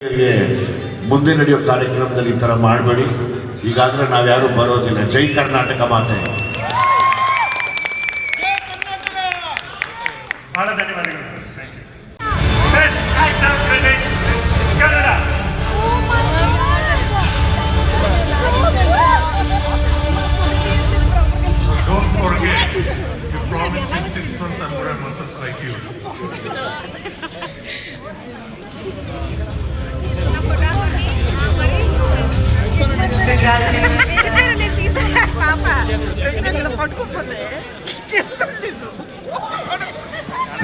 ಮುಂದೆ ನಡೆಯೋ ಕಾರ್ಯಕ್ರಮದಲ್ಲಿ ಈ ತರ ಮಾಡಬೇಡಿ. ಈಗಾಗಲೇ ನಾವ್ಯಾರು ಬರೋದಿಲ್ಲ. ಜೈ ಕರ್ನಾಟಕ ಮಾತೆ. ಬಹಳ ಧನ್ಯವಾದಗಳು sir. Thank you. Best actor credits Kannada. Don't forget, you promised in 6 months I'm going to muscles like you.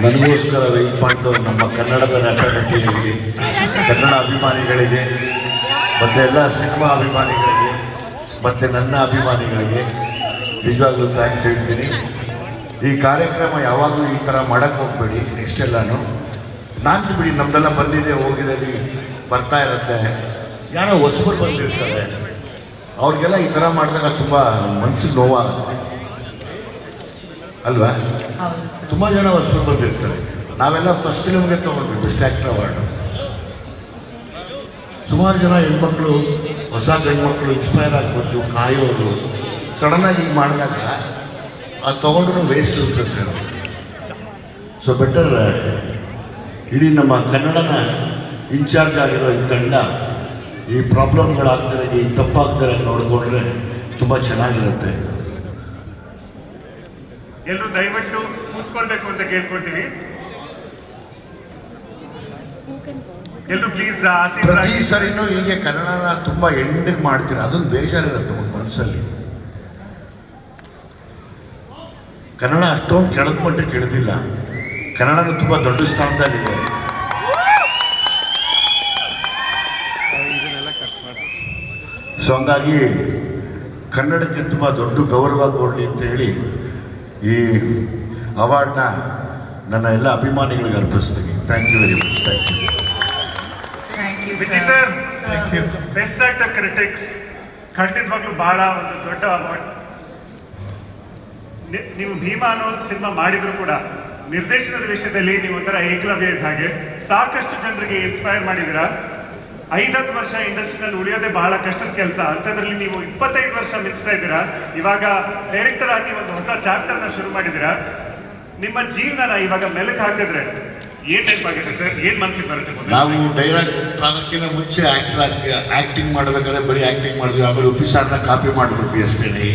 ನನಗೋಸ್ಕರ ವೆಯ್ಟ್ ಮಾಡ್ತಾರೆ ನಮ್ಮ ಕನ್ನಡದ ನಟನಟಿಯರಿಗೆ, ಕನ್ನಡ ಅಭಿಮಾನಿಗಳಿಗೆ, ಮತ್ತು ಎಲ್ಲ ಸಿನಿಮಾ ಅಭಿಮಾನಿಗಳಿಗೆ, ಮತ್ತು ನನ್ನ ಅಭಿಮಾನಿಗಳಿಗೆ ನಿಜವಾಗ್ಲೂ ಥ್ಯಾಂಕ್ಸ್ ಹೇಳ್ತೀನಿ. ಈ ಕಾರ್ಯಕ್ರಮ ಯಾವಾಗಲೂ ಈ ಥರ ಮಾಡೋಕ್ಕೆ ಹೋಗಬೇಡಿ. ನೆಕ್ಸ್ಟ್ ಎಲ್ಲನೂ ನಾನು ಬಿಡಿ, ನಮ್ಮದೆಲ್ಲ ಬಂದಿದೆ ಹೋಗಿದೆ ಬರ್ತಾ ಇರುತ್ತೆ. ಯಾರೋ ಹೊಸಬರು ಬಂದಿರ್ತಾರೆ, ಅವ್ರಿಗೆಲ್ಲ ಈ ಥರ ಮಾಡಿದಾಗ ತುಂಬ ಮನಸ್ಸಿಗೆ ನೋವಾಗುತ್ತೆ ಅಲ್ವಾ? ತುಂಬ ಜನ ಹೊಸಬರು ಬಂದಿರ್ತಾರೆ. ನಾವೆಲ್ಲ ಫಸ್ಟ್ ಫಿಲ್ಮ್ಗೆ ತೊಗೊಂಡ್ವಿ ಬೆಸ್ಟ್ ಆ್ಯಕ್ಟರ್ ಅವಾರ್ಡು. ಸುಮಾರು ಜನ ಹೆಣ್ಮಕ್ಳು, ಹೊಸ ಹೆಣ್ಮಕ್ಳು ಇನ್ಸ್ಪೈರ್ ಆಗಿಬಿಟ್ಟು ಕಾಯೋರು ಸಡನ್ನಾಗಿ ಈಗ ಮಾಡಿದಾಗ ಅದು ತೊಗೊಂಡ್ರು ವೇಸ್ಟ್ ಅನ್ಸುತ್ತೆ. ಸೊ ಬೆಟರ್ ಇಡೀ ನಮ್ಮ ಕನ್ನಡನ ಇನ್ಚಾರ್ಜ್ ಆಗಿರೋ ಈ ತಂಡ ಈ ಪ್ರಾಬ್ಲಮ್ಗಳಾಗ್ತಾರೆ, ಈ ತಪ್ಪಾಗ್ತಾರೆ ನೋಡಿಕೊಂಡ್ರೆ ತುಂಬ ಚೆನ್ನಾಗಿರುತ್ತೆ. ಎಲ್ಲರೂ ದಯವಿಟ್ಟು ಕೂತ್ಕೊಳ್ಬೇಕು ಅಂತ ಕೇಳ್ಕೊಳ್ತೀವಿ. ಎಲ್ಲರೂ ಪ್ಲೀಸ್ ಪ್ರತಿ ಸರಿನೂ ಹೀಗೆ ಕನ್ನಡನ ತುಂಬ ಎಂಡಿಗೆ ಮಾಡ್ತೀರ, ಅದೊಂದು ಬೇಜಾರಿರುತ್ತೆ ನಮ್ಮ ಮನಸ್ಸಲ್ಲಿ. ಕನ್ನಡ ಅಷ್ಟೊಂದು ಕೆಳದ ಮಟ್ಟಕ್ಕೆ ಇಳಿದಿಲ್ಲ. ಕನ್ನಡನ ತುಂಬ ದೊಡ್ಡ ಸ್ಥಾನದಲ್ಲಿದೆ. ಸೊ ಹಂಗಾಗಿ ಕನ್ನಡಕ್ಕೆ ತುಂಬ ದೊಡ್ಡ ಗೌರವ ಕೊಡಲಿ ಅಂತ ಹೇಳಿ ಈ ಅವಾರ್ಡ್ನ ನನ್ನ ಎಲ್ಲ ಅಭಿಮಾನಿಗಳಿಗೆ ಅರ್ಪಿಸ್ತೀನಿ. Thank you very much. Thank you. Vijay sir, thank you. Best actor critics ಖಂಡಿತವಾಗ್ಲೂ ಬಹಳ ಒಂದು ದೊಡ್ಡ ಅವಾರ್ಡ್. ನೀವು ಭೀಮಾ ಅನ್ನೋ ಸಿನಿಮಾ ಮಾಡಿದ್ರು ಕೂಡ ನಿರ್ದೇಶನದ ವಿಷಯದಲ್ಲಿ ನೀವು ಒಂಥರ ಏಕಲವ್ಯ ಇದ್ದ ಹಾಗೆ ಸಾಕಷ್ಟು ಜನರಿಗೆ ಇನ್ಸ್ಪೈರ್ ಮಾಡಿದ್ದೀರಾ. 5-10 ವರ್ಷ ಇಂಡಸ್ಟ್ರಿನಲ್ಲಿ ಉಳಿಯೋದೇ ಬಹಳ ಕಷ್ಟದ ಕೆಲಸ. ಅಂಥದ್ರಲ್ಲಿ ನೀವು 25 ವರ್ಷ ಮಿಕ್ಸ್ತಾ ಇದ್ದೀರಾ. ಇವಾಗ ಡೈರೆಕ್ಟರ್ ಆಗಿ ಒಂದು ಹೊಸ ಚಾಪ್ಟರ್ನ ಶುರು ಮಾಡಿದ್ದೀರಾ. ನಿಮ್ಮ ಜೀವನ ಇವಾಗ ಮೆಲುಕು ಹಾಕಿದ್ರೆ ಏನ್ ನೆನಪಾಗಿದೆ ಸರ್? ಏನ್ ಮನ್ಸಿಗೆ ಬರುತ್ತೆ? ನಾವು ಡೈರೆಕ್ಟ್ ಆಗೋಕ್ಕಿಂತ ಮುಂಚೆ ಆ್ಯಕ್ಟಿಂಗ್ ಮಾಡಬೇಕಾದ್ರೆ ಬರೀ ಆ್ಯಕ್ಟಿಂಗ್ ಮಾಡಿದ್ವಿ. ಆಮೇಲೆ ಉಪ್ಪಿ ಸಾರನ್ನ ಕಾಪಿ ಮಾಡಿಬಿಟ್ವಿ ಅಷ್ಟೇ.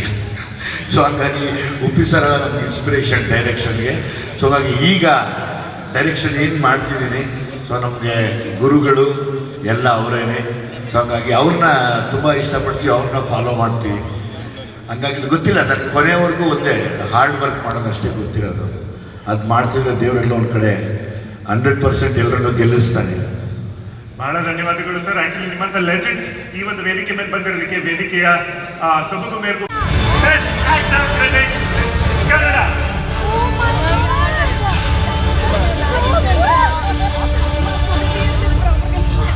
ಸೊ ಹಾಗಾಗಿ ಉಪ್ಪಿ ಸರ ನಮ್ಗೆ ಇನ್ಸ್ಪಿರೇಷನ್ ಡೈರೆಕ್ಷನ್ಗೆ. ಸೊ ಹಾಗಾಗಿ ಈಗ ಡೈರೆಕ್ಷನ್ ಏನು ಮಾಡ್ತಿದ್ದೀನಿ, ಸೊ ನಮಗೆ ಗುರುಗಳು ಎಲ್ಲ ಅವರೇನೆ. ಸೊ ಹಾಗಾಗಿ ಅವ್ರನ್ನ ತುಂಬ ಇಷ್ಟಪಡ್ತೀವಿ, ಅವ್ರನ್ನ ಫಾಲೋ ಮಾಡ್ತೀವಿ. ಹಂಗಾಗಿ ಗೊತ್ತಿಲ್ಲ ನನಗೆ ಕೊನೆಯವರೆಗೂ ಒಂದೇ ಹಾರ್ಡ್ ವರ್ಕ್ ಮಾಡೋದಷ್ಟೇ ಗೊತ್ತಿರೋದು. ಅದು ಮಾಡ್ತಿದ್ರೆ ದೇವರೆಲ್ಲ ಒಂದು ಕಡೆ 100% ಎಲ್ಲರನ್ನೂ ಗೆಲ್ಲಿಸ್ತಾನೆ. ಬಹಳ ಧನ್ಯವಾದಗಳು ಸರ್. ಆಕ್ಚುಲಿ ನಿಮ್ಮಂತ ಲೆಜೆಂಡ್ಸ್ ಈ ಒಂದು ವೇದಿಕೆ ಮೇಲೆ ಬಂದಿರೋದಕ್ಕೆ ವೇದಿಕೆಯ ಸೊಬಗು ಮೇರೆಗೂ best actor credits Kannada.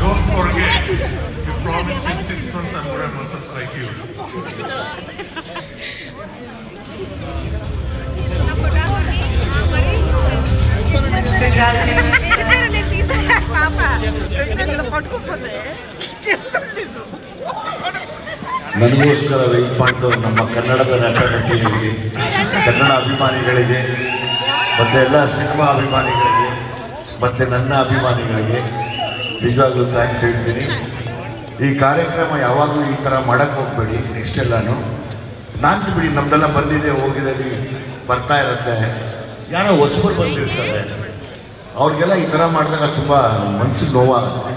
Don't forget, you promised in 6 months I'm going to muscles like you. ನನಗೋಸ್ಕರ ವೆಯ್ಟ್ ಮಾಡ್ತಾರೆ ನಮ್ಮ ಕನ್ನಡದ ನಟನಟಿಯರಿಗೆ, ಕನ್ನಡ ಅಭಿಮಾನಿಗಳಿಗೆ, ಮತ್ತು ಎಲ್ಲ ಸಿನಿಮಾ ಅಭಿಮಾನಿಗಳಿಗೆ, ಮತ್ತು ನನ್ನ ಅಭಿಮಾನಿಗಳಿಗೆ ನಿಜವಾಗ್ಲೂ ಥ್ಯಾಂಕ್ಸ್ ಹೇಳ್ತೀನಿ. ಈ ಕಾರ್ಯಕ್ರಮ ಯಾವಾಗಲೂ ಈ ಥರ ಮಾಡೋಕ್ಕೆ ಹೋಗಬೇಡಿ. ನೆಕ್ಸ್ಟ್ ಎಲ್ಲನೂ ನಾನು ಬಿಡಿ, ನಮ್ಮದೆಲ್ಲ ಬಂದಿದೆ ಹೋಗಿದೆ ಬರ್ತಾ ಇರುತ್ತೆ. ಯಾರೋ ಹೊಸಬರು ಬಂದಿರ್ತಾರೆ, ಅವ್ರಿಗೆಲ್ಲ ಈ ಥರ ಮಾಡಿದಾಗ ತುಂಬ ಮನಸ್ಸಿಗೆ ನೋವಾಗುತ್ತೆ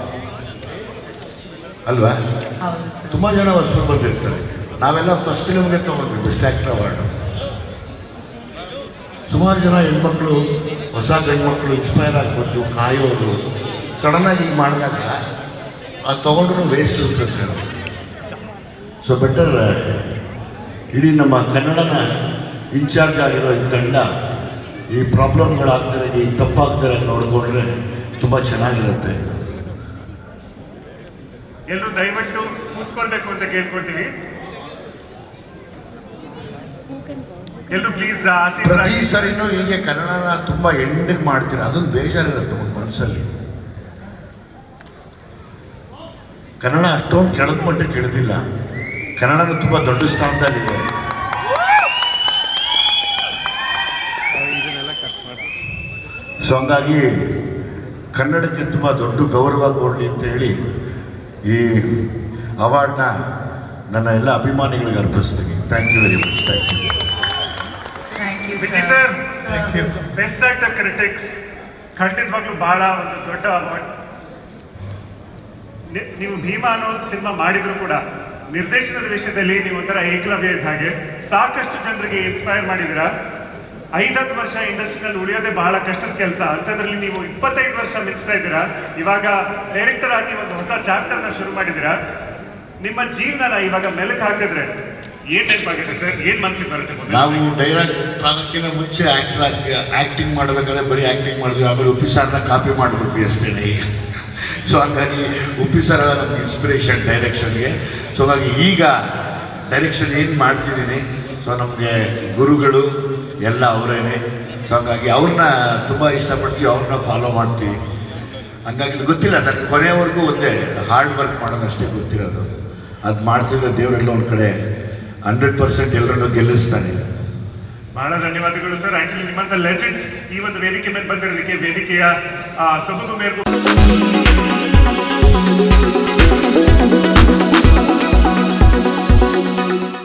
ಅಲ್ವಾ? ತುಂಬ ಜನ ಹೊಸಬರು ಬಂದಿರ್ತಾರೆ. ನಾವೆಲ್ಲ ಫಸ್ಟ್ ಫಿಲ್ಮ್ಗೆ ತೊಗೊಂಡ್ವಿ ಬೆಸ್ಟ್ ಆ್ಯಕ್ಟರ್ ಅವಾರ್ಡು. ಸುಮಾರು ಜನ ಹೆಣ್ಮಕ್ಳು, ಹೊಸ ಹೆಣ್ಮಕ್ಳು ಇನ್ಸ್ಪೈರ್ ಆಗಿಬಿಟ್ಟು ಕಾಯೋರು ಸಡನ್ನಾಗಿ ಈಗ ಮಾಡಿದಾಗ ಅದು ತೊಗೊಂಡ್ರು ವೇಸ್ಟ್ ಅನ್ಸುತ್ತೆ. ಸೊ ಬೆಟರ್ ಇಡೀ ನಮ್ಮ ಕನ್ನಡನ ಇನ್ಚಾರ್ಜ್ ಆಗಿರೋ ಈ ತಂಡ ಈ ಪ್ರಾಬ್ಲಮ್ಗಳಾಗ್ತಾರೆ, ಈ ತಪ್ಪಾಗ್ತಾರೆ ನೋಡಿಕೊಂಡ್ರೆ ತುಂಬ ಚೆನ್ನಾಗಿರುತ್ತೆ. ಎಲ್ಲರೂ ದಯವಿಟ್ಟು ಕೂತ್ಕೊಳ್ಬೇಕು ಅಂತ ಕೇಳ್ಕೊಳ್ತೀವಿ. ಎಲ್ಲರೂ ಪ್ಲೀಸ್ ಪ್ರತಿ ಸರಿನೂ ಹೀಗೆ ಕನ್ನಡನ ತುಂಬ ಎಂಡಿಗೆ ಮಾಡ್ತೀರ, ಅದೊಂದು ಬೇಜಾರಿರುತ್ತೆ ನಮ್ಮ ಮನಸ್ಸಲ್ಲಿ. ಕನ್ನಡ ಅಷ್ಟೊಂದು ಕೆಳದ ಮಟ್ಟಕ್ಕೆ ಇಳಿದಿಲ್ಲ. ಕನ್ನಡನೂ ತುಂಬ ದೊಡ್ಡ ಸ್ಥಾನದಲ್ಲಿದೆ. ಸೊ ಹಂಗಾಗಿ ಕನ್ನಡಕ್ಕೆ ತುಂಬ ದೊಡ್ಡ ಗೌರವ ಕೊಡಲಿ ಅಂತ ಹೇಳಿ ಈ ಅವಾರ್ಡ್ನ ನನ್ನ ಎಲ್ಲ ಅಭಿಮಾನಿಗಳಿಗೆ ಅರ್ಪಿಸ್ತೀನಿ. Thank you very much. Thank you. Vijay sir, Thank you. Best actor critics ಖಂಡಿತವಾಗ್ಲೂ ಬಹಳ ಒಂದು ದೊಡ್ಡ ಅವಾರ್ಡ್. ನೀವು ಭೀಮಾ ಅನ್ನೋ ಸಿನಿಮಾ ಮಾಡಿದ್ರು ಕೂಡ ನಿರ್ದೇಶನದ ವಿಷಯದಲ್ಲಿ ನೀವು ಒಂಥರ ಏಕಲವ್ಯ ಇದ್ದ ಹಾಗೆ ಸಾಕಷ್ಟು ಜನರಿಗೆ ಇನ್ಸ್ಪೈರ್ ಮಾಡಿದಿರಾ. 5-10 ವರ್ಷ ಇಂಡಸ್ಟ್ರಿನಲ್ಲಿ ಉಳಿಯೋದೇ ಬಹಳ ಕಷ್ಟದ ಕೆಲಸ. ಅಂಥದ್ರಲ್ಲಿ ನೀವು 25 ವರ್ಷ ಮಿಕ್ಸ್ತಾ ಇದ್ದೀರಾ. ಇವಾಗ ಡೈರೆಕ್ಟರ್ ಆಗಿ ಒಂದು ಹೊಸ ಚಾಪ್ಟರ್ನ ಶುರು ಮಾಡಿದ್ದೀರಾ. ನಿಮ್ಮ ಜೀವನನ ಇವಾಗ ಮೆಲುಕು ಹಾಕಿದ್ರೆ ಏನ್ ನೆನಪಾಗುತ್ತೆ ಸರ್? ಏನ್ ಮನ್ಸಿಗೆ ಬರುತ್ತೆ? ನಾವು ಡೈರೆಕ್ಟ್ ಆಗೋಕ್ಕಿಂತ ಮುಂಚೆ ಆ್ಯಕ್ಟಿಂಗ್ ಮಾಡಬೇಕಾದ್ರೆ ಬರೀ ಆ್ಯಕ್ಟಿಂಗ್ ಮಾಡಿದ್ವಿ. ಆಮೇಲೆ ಉಪ್ಪಿ ಸಾರನ್ನ ಕಾಪಿ ಮಾಡಿಬಿಟ್ವಿ ಅಷ್ಟೇ. ಸೊ ಹಂಗಾಗಿ ಉಪ್ಪಿ ಸರ್ ನಮ್ಗೆ ಇನ್ಸ್ಪಿರೇಷನ್ ಡೈರೆಕ್ಷನ್ಗೆ. ಸೊ ಹಾಗಾಗಿ ಈಗ ಡೈರೆಕ್ಷನ್ ಏನು ಮಾಡ್ತಿದ್ದೀನಿ, ಸೊ ನಮಗೆ ಗುರುಗಳು ಎಲ್ಲ ಅವರೇನೆ. ಸೊ ಹಂಗಾಗಿ ಅವ್ರನ್ನ ತುಂಬ ಇಷ್ಟಪಡ್ತೀವಿ, ಅವ್ರನ್ನ ಫಾಲೋ ಮಾಡ್ತೀವಿ. ಹಂಗಾಗಿ ಇದು ಗೊತ್ತಿಲ್ಲ ನನಗೆ ಕೊನೆಯವರೆಗೂ ಒಂದೇ ಹಾರ್ಡ್ ವರ್ಕ್ ಮಾಡೋದಷ್ಟೇ ಗೊತ್ತಿರೋದು. ಅದು ಮಾಡ್ತಿದ್ರೆ ದೇವರೆಲ್ಲ ಒಂದು ಕಡೆ 100% ಎಲ್ಲರನ್ನೂ ಗೆಲ್ಲಿಸ್ತಾನೆ. ಬಹಳ ಧನ್ಯವಾದಗಳು ಸರ್. ಆಕ್ಚುಲಿ ನಿಮ್ಮಂತ ಲೆಜೆಂಡ್ಸ್ ಈ ಒಂದು ವೇದಿಕೆ ಮೇಲೆ ಬಂದಿರೋದಕ್ಕೆ ವೇದಿಕೆಯ ಸೊಬಗು ಮೇರೆಗೂ